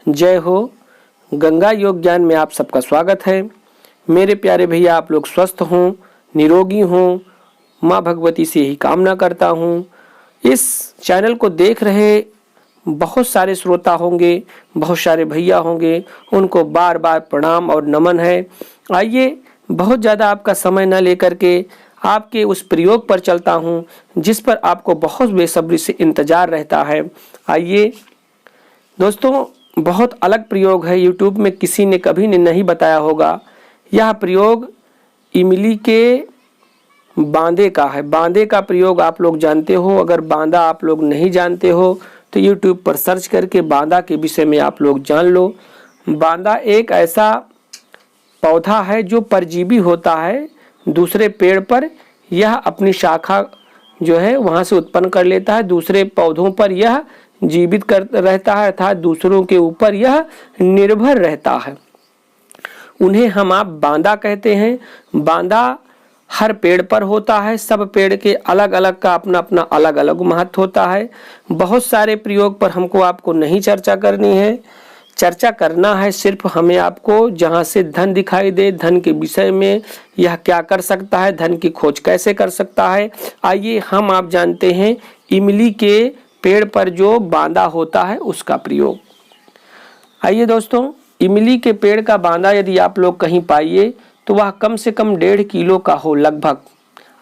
जय हो। गंगा योग ज्ञान में आप सबका स्वागत है। मेरे प्यारे भैया, आप लोग स्वस्थ हों, निरोगी हों, माँ भगवती से यही कामना करता हूँ। इस चैनल को देख रहे बहुत सारे श्रोता होंगे, बहुत सारे भैया होंगे, उनको बार बार प्रणाम और नमन है। आइए, बहुत ज़्यादा आपका समय न लेकर के आपके उस प्रयोग पर चलता हूँ जिस पर आपको बहुत बेसब्री से इंतज़ार रहता है। आइए दोस्तों, बहुत अलग प्रयोग है, यूट्यूब में किसी ने कभी नहीं बताया होगा। यह प्रयोग इमली के बांदे का है। बांदे का प्रयोग आप लोग जानते हो। अगर बांदा आप लोग नहीं जानते हो तो यूट्यूब पर सर्च करके बांदा के विषय में आप लोग जान लो। बांदा एक ऐसा पौधा है जो परजीवी होता है। दूसरे पेड़ पर यह अपनी शाखा जो है वहाँ से उत्पन्न कर लेता है, दूसरे पौधों पर यह जीवित कर रहता है, अर्थात दूसरों के ऊपर यह निर्भर रहता है। उन्हें हम आप बांदा कहते हैं। बांदा हर पेड़ पर होता है। सब पेड़ के अलग अलग का अपना अपना अलग अलग महत्व होता है। बहुत सारे प्रयोग पर हमको आपको नहीं चर्चा करनी है। चर्चा करना है सिर्फ हमें आपको जहाँ से धन दिखाई दे, धन के विषय में यह क्या कर सकता है, धन की खोज कैसे कर सकता है। आइए हम आप जानते हैं इमली के पेड़ पर जो बांदा होता है उसका प्रयोग। आइए दोस्तों, इमली के पेड़ का बांदा यदि आप लोग कहीं पाइए तो वह कम से कम 1.5 किलो का हो लगभग।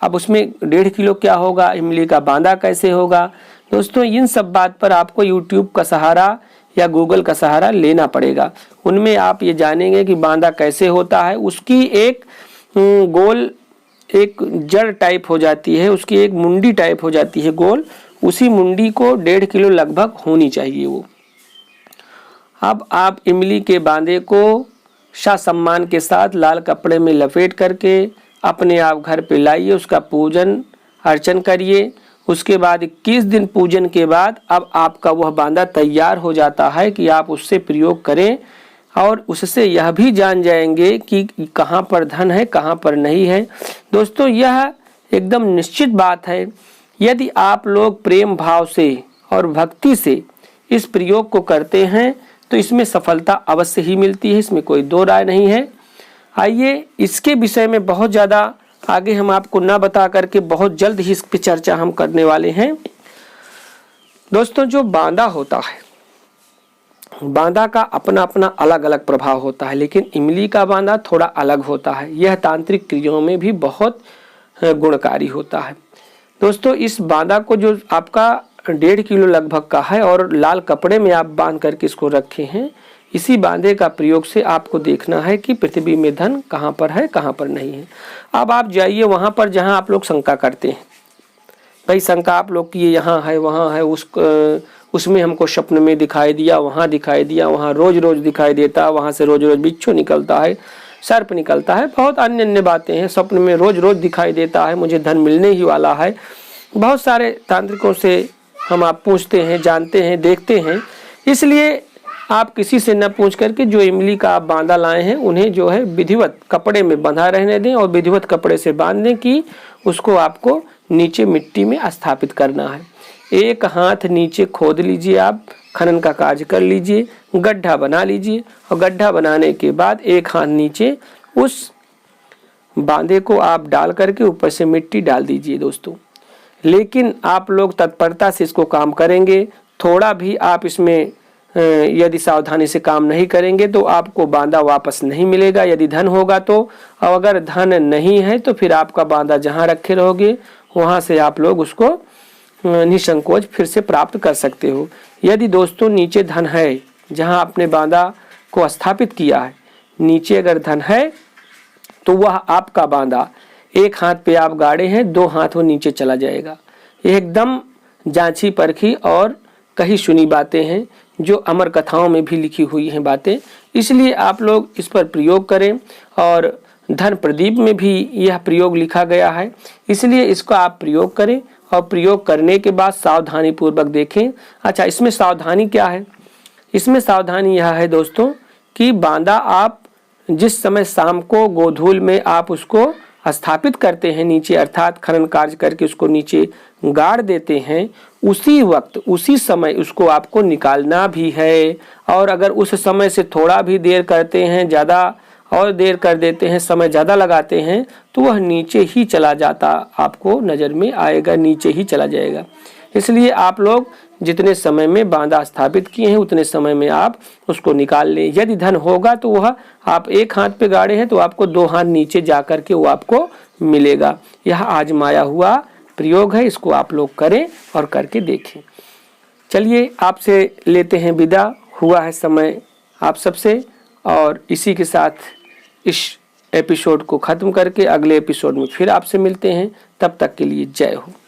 अब उसमें 1.5 किलो क्या होगा, इमली का बांदा कैसे होगा। दोस्तों, इन सब बात पर आपको यूट्यूब का सहारा या गूगल का सहारा लेना पड़ेगा। उनमें आप ये जानेंगे कि बांदा कैसे होता है। उसकी एक गोल एक जड़ टाइप हो जाती है, उसकी एक मुंडी टाइप हो जाती है गोल। उसी मुंडी को 1.5 किलो लगभग होनी चाहिए वो। अब आप इमली के बांदे को सम्मान के साथ लाल कपड़े में लपेट करके अपने आप घर पे लाइए, उसका पूजन अर्चन करिए। उसके बाद 21 दिन पूजन के बाद अब आपका वह बांदा तैयार हो जाता है कि आप उससे प्रयोग करें और उससे यह भी जान जाएंगे कि कहाँ पर धन है, कहाँ पर नहीं है। दोस्तों, यह एकदम निश्चित बात है। यदि आप लोग प्रेम भाव से और भक्ति से इस प्रयोग को करते हैं तो इसमें सफलता अवश्य ही मिलती है, इसमें कोई दो राय नहीं है। आइए, इसके विषय में बहुत ज़्यादा आगे हम आपको ना बता करके बहुत जल्द ही इस पर चर्चा हम करने वाले हैं। दोस्तों, जो बांदा होता है, बांदा का अपना अपना अलग अलग प्रभाव होता है, लेकिन इमली का बांदा थोड़ा अलग होता है। यह तांत्रिक क्रियाओं में भी बहुत गुणकारी होता है। दोस्तों, इस बांदा को जो आपका 1.5 किलो लगभग का है और लाल कपड़े में आप बांध करके इसको रखे हैं, इसी बांधे का प्रयोग से आपको देखना है कि पृथ्वी में धन कहाँ पर है, कहाँ पर नहीं है। अब आप जाइए वहाँ पर जहाँ आप लोग शंका करते हैं। भाई, शंका आप लोग की यहाँ है, वहाँ है, उसमें हमको स्वप्न में दिखाई दिया, वहाँ दिखाई दिया, वहाँ रोज रोज दिखाई देता, वहाँ से रोज रोज बिच्छू निकलता है, सर्प निकलता है, बहुत अन्य अन्य बातें हैं। स्वप्न में रोज रोज दिखाई देता है, मुझे धन मिलने ही वाला है। बहुत सारे तांत्रिकों से हम आप पूछते हैं, जानते हैं, देखते हैं। इसलिए आप किसी से न पूछ करके जो इमली का आप बांदा लाए हैं उन्हें जो है विधिवत कपड़े में बंधा रहने दें और विधिवत कपड़े से बांध दें कि उसको आपको नीचे मिट्टी में स्थापित करना है। एक हाथ नीचे खोद लीजिए, आप खनन का कार्य कर लीजिए, गड्ढा बना लीजिए और गड्ढा बनाने के बाद एक हाथ नीचे उस बांधे को आप डाल करके ऊपर से मिट्टी डाल दीजिए दोस्तों। लेकिन आप लोग तत्परता से इसको काम करेंगे। थोड़ा भी आप इसमें यदि सावधानी से काम नहीं करेंगे तो आपको बांदा वापस नहीं मिलेगा। यदि धन होगा तो, और अगर धन नहीं है तो फिर आपका बांदा जहाँ रखे रहोगे वहाँ से आप लोग उसको निसंकोच फिर से प्राप्त कर सकते हो। यदि दोस्तों नीचे धन है, जहाँ आपने बांदा को स्थापित किया है, नीचे अगर धन है तो वह आपका बांदा एक हाथ पे आप गाड़े हैं, 2 हाथ वो नीचे चला जाएगा। ये एकदम जांची परखी और कही सुनी बातें हैं, जो अमर कथाओं में भी लिखी हुई हैं बातें। इसलिए आप लोग इस पर प्रयोग करें और धन प्रदीप में भी यह प्रयोग लिखा गया है, इसलिए इसको आप प्रयोग करें और प्रयोग करने के बाद सावधानी पूर्वक देखें। अच्छा, इसमें सावधानी क्या है? इसमें सावधानी यह है दोस्तों कि बांदा आप जिस समय शाम को गोधूल में आप उसको स्थापित करते हैं नीचे, अर्थात खनन कार्य करके उसको नीचे गाड़ देते हैं उसी वक्त उसी समय उसको आपको निकालना भी है। और अगर उस समय से थोड़ा भी देर करते हैं, ज़्यादा और देर कर देते हैं, समय ज़्यादा लगाते हैं, तो वह नीचे ही चला जाता आपको नज़र में आएगा, नीचे ही चला जाएगा। इसलिए आप लोग जितने समय में बांधा स्थापित किए हैं उतने समय में आप उसको निकाल लें। यदि धन होगा तो वह आप एक हाथ पे गाड़े हैं तो आपको 2 हाथ नीचे जा कर के वो आपको मिलेगा। यह आजमाया हुआ प्रयोग है, इसको आप लोग करें और करके देखें। चलिए आपसे लेते हैं विदा, हुआ है समय आप सबसे, और इसी के साथ इस एपिसोड को ख़त्म करके अगले एपिसोड में फिर आपसे मिलते हैं। तब तक के लिए जय हो।